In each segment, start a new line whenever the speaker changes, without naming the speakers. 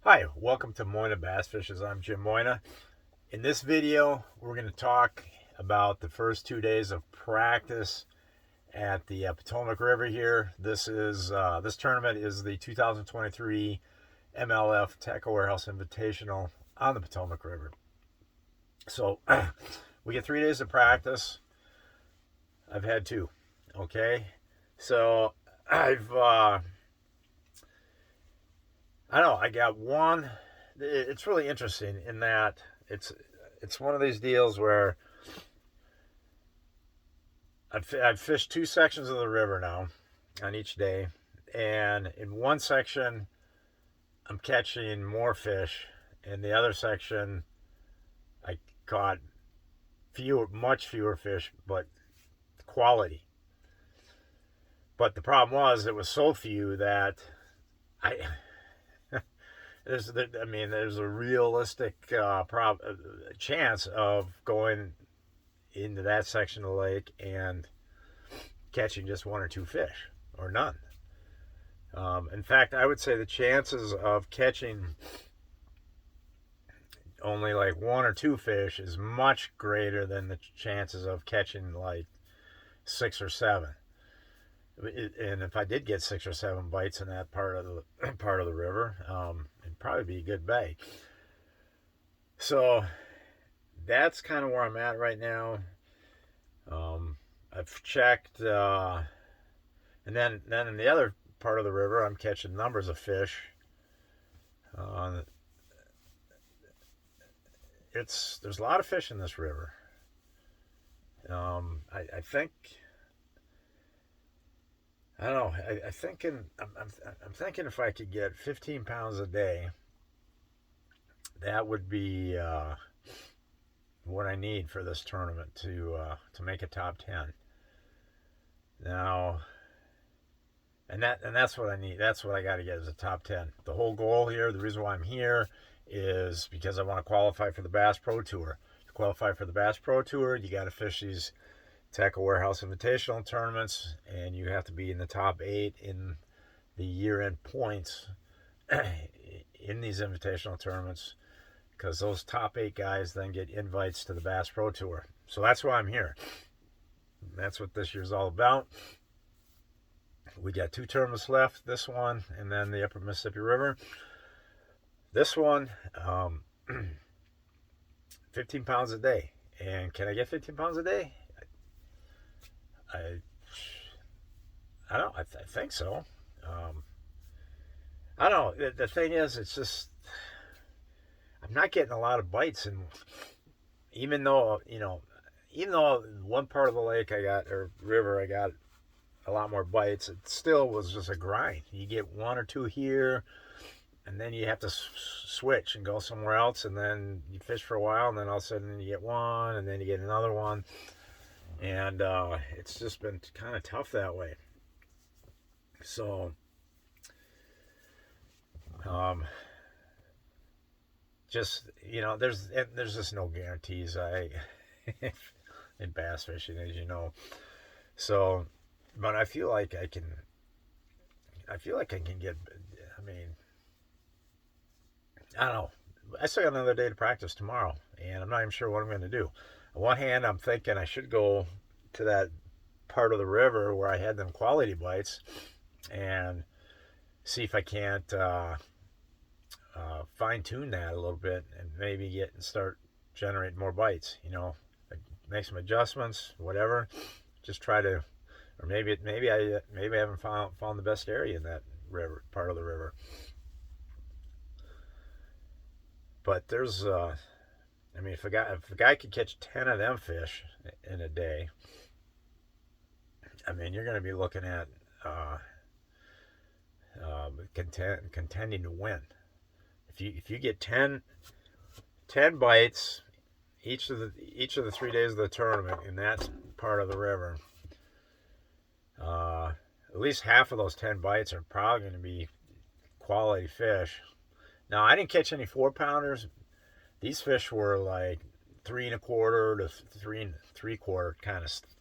Hi, welcome to Moyna Bass Fishers. I'm Jim Moyna. In this video, we're going to talk about the first 2 days of practice at the Potomac River here. This tournament is the 2023 MLF Tacklewarehouse Invitational on the Potomac River. So we get 3 days of practice. I've had two. Okay, so I don't know. I got one. It's really interesting in that it's one of these deals where I've fished two sections of the river now on each day, and in one section I'm catching more fish, in the other section I caught much fewer fish, but quality. But the problem was it was so few that I there's a realistic chance of going into that section of the lake and catching just one or two fish or none. In fact, I would say the chances of catching only like one or two fish is much greater than the chances of catching like six or seven. And if I did get six or seven bites in that part of the river, it'd probably be a good bait. So that's kind of where I'm at right now. I've checked, and then in the other part of the river, I'm catching numbers of fish. There's a lot of fish in this river. I think I don't know. I'm thinking if I could get 15 pounds a day, that would be what I need for this tournament to make a top 10. Now, and that's what I need. That's what I got to get is a top 10. The whole goal here, the reason why I'm here, is because I want to qualify for the Bass Pro Tour. To qualify for the Bass Pro Tour, you got to fish these Tacklewarehouse Invitational tournaments, and you have to be in the top 8 in the year-end points in these invitational tournaments, because those top 8 guys then get invites to the Bass Pro Tour. So that's why I'm here. That's what this year's all about. We got 2 tournaments left, this one and then the Upper Mississippi River. This one, 15 pounds a day. And can I get 15 pounds a day? I don't know. I think so. I don't know. The thing is, it's just I'm not getting a lot of bites, and even though one part of the lake or river I got a lot more bites, it still was just a grind. You get one or two here, and then you have to switch and go somewhere else, and then you fish for a while, and then all of a sudden you get one, and then you get another one, and it's just been kind of tough that way. So, just there's just no guarantees. In bass fishing, as you know. So, but I feel like I can. I feel like I can get. I mean, I don't know. I still got another day to practice tomorrow, and I'm not even sure what I'm going to do. On one hand, I'm thinking I should go to that part of the river where I had them quality bites and see if I can't fine tune that a little bit and maybe start generating more bites. Make some adjustments, whatever. Just try to, or maybe I haven't found the best area in that river part of the river. But there's, if a guy could catch 10 of them fish in a day, you're going to be looking at contending to win. If you get 10 bites each of the 3 days of the tournament in that part of the river, at least half of those 10 bites are probably going to be quality fish. Now, I didn't catch any 4-pounders. These fish were like 3 1/4 to 3 3/4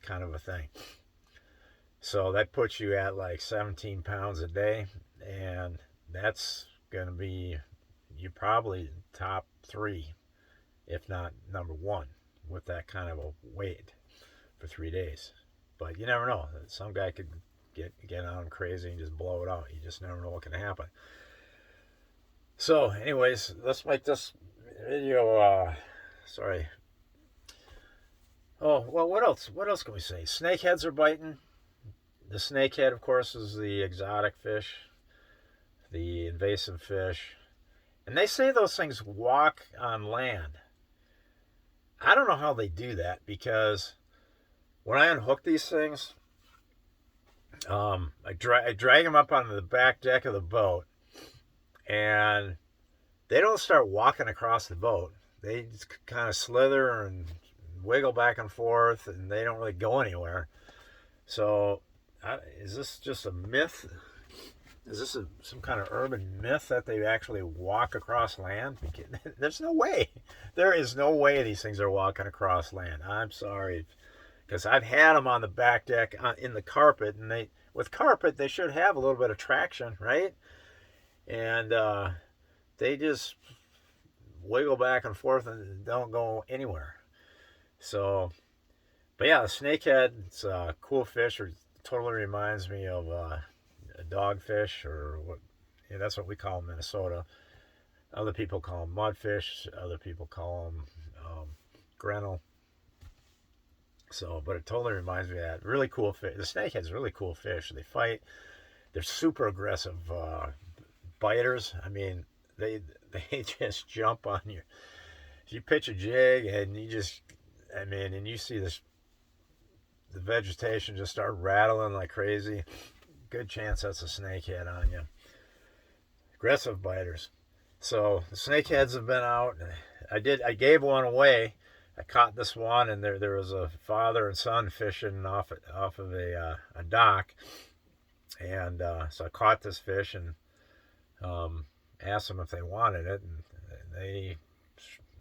kind of a thing. So that puts you at like 17 pounds a day, and that's going to be you're probably top 3, if not number 1, with that kind of a weight for 3 days. But you never know. Some guy could get on crazy and just blow it out. You just never know what can happen. So, anyways, let's make this video. Sorry. Oh well, what else? What else can we say? Snakeheads are biting. The snakehead, of course, is the exotic fish, the invasive fish, and they say those things walk on land. I don't know how they do that, because when I unhook these things, I drag them up onto the back deck of the boat, and they don't start walking across the boat. They just kind of slither and wiggle back and forth, and they don't really go anywhere. So, is this just a myth? Is this some kind of urban myth that they actually walk across land? There's no way. There is no way these things are walking across land. I'm sorry. Because I've had them on the back deck in the carpet, and with carpet they should have a little bit of traction, right? And they just wiggle back and forth and don't go anywhere. So, but yeah, the snakehead, it's a cool fish. Or totally reminds me of a dogfish, or what? Yeah, that's what we call them in Minnesota. Other people call them mudfish. Other people call them Grinnell. So, but it totally reminds me of that. Really cool fish. The snakehead's a really cool fish. They fight. They're super aggressive biters. I mean, they just jump on you. If you pitch a jig and and you see the vegetation just start rattling like crazy, good chance that's a snakehead on you. Aggressive biters. So the snakeheads have been out. I gave one away. I caught this one, and there was a father and son fishing off of a dock, and so I caught this fish and asked them if they wanted it, and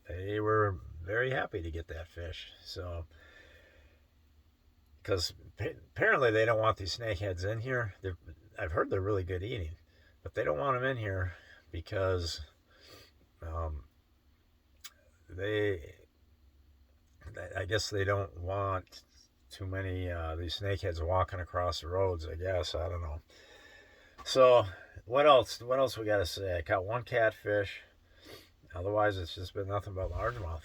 they were very happy to get that fish. So, because apparently they don't want these snakeheads in here. I've heard they're really good eating, but they don't want them in here because I guess they don't want too many these snakeheads walking across the roads, I guess. I don't know. So, what else? What else we got to say? I caught one catfish. Otherwise, it's just been nothing but largemouth.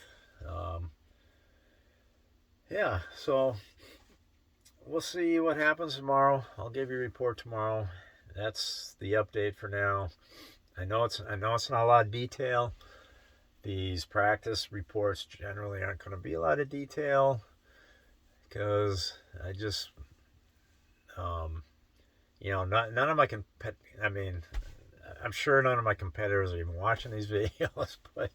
Yeah, so we'll see what happens tomorrow. I'll give you a report tomorrow. That's the update for now. I know it's not a lot of detail. These practice reports generally aren't going to be a lot of detail, because I just, none of my I'm sure none of my competitors are even watching these videos, but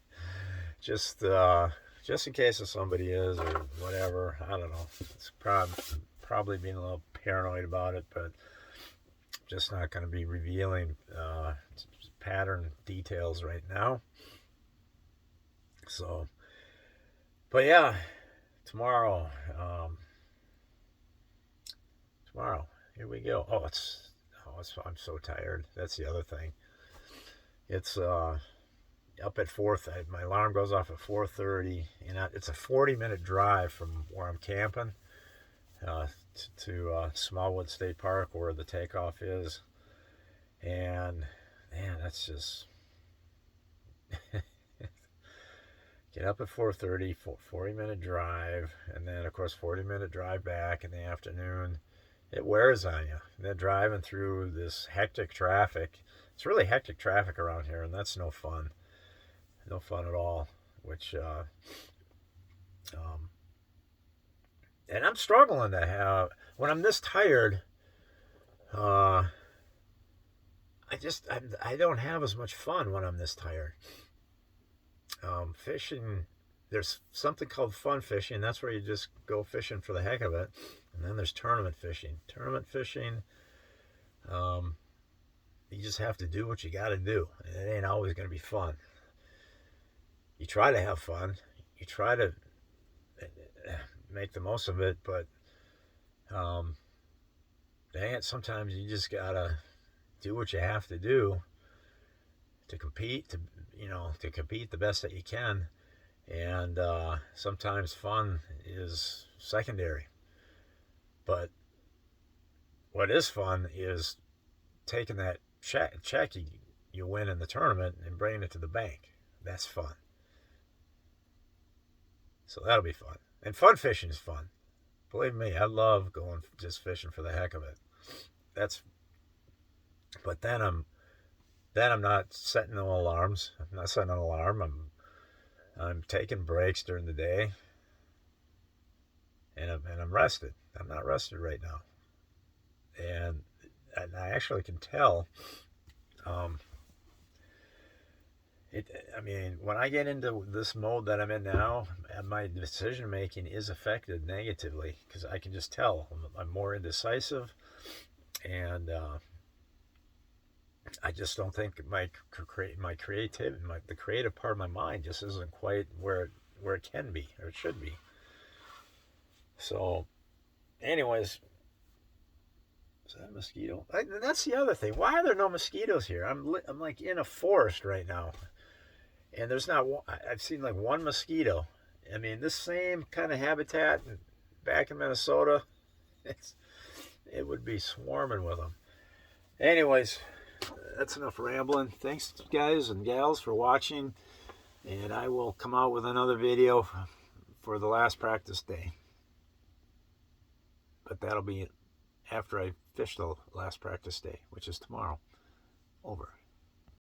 just in case if somebody is or whatever, I don't know. It's probably being a little paranoid about it, but just not going to be revealing pattern details right now. So, but yeah, tomorrow, here we go. I'm so tired. That's the other thing. It's up at 4:30. My alarm goes off at 4:30, and it's a 40-minute drive from where I'm camping to Smallwood State Park, where the takeoff is. And man, that's just get up at 4:30, 40-minute drive, and then of course 40-minute drive back in the afternoon. It wears on you. And then driving through this hectic traffic. It's really hectic traffic around here, and that's no fun. No fun at all. And I'm struggling to have, when I'm this tired, I don't have as much fun when I'm this tired. Fishing, there's something called fun fishing. That's where you just go fishing for the heck of it. And then there's tournament fishing. Tournament fishing, you just have to do what you got to do. It ain't always going to be fun. You try to have fun. You try to make the most of it, but dang it, sometimes you just got to do what you have to do compete, to compete the best that you can. And sometimes fun is secondary. But what is fun is taking that check you win in the tournament and bringing it to the bank. That's fun. So that'll be fun. And fun fishing is fun. Believe me, I love going just fishing for the heck of it. That's. But then I'm not setting no alarms. I'm not setting an alarm. I'm taking breaks during the day, and I'm rested. I'm not rested right now, and I actually can tell. Um, I mean, when I get into this mode that I'm in now, my decision making is affected negatively because I can just tell I'm more indecisive, and I just don't think my creative the creative part of my mind just isn't quite where it can be or it should be. So, anyways, is that a mosquito? That's the other thing. Why are there no mosquitoes here? I'm like in a forest right now, and there's not one. I've seen like one mosquito. I mean, this same kind of habitat back in Minnesota, it would be swarming with them. Anyways, that's enough rambling. Thanks, guys and gals, for watching, and I will come out with another video for the last practice day. But that'll be after I fish the last practice day, which is tomorrow. Over.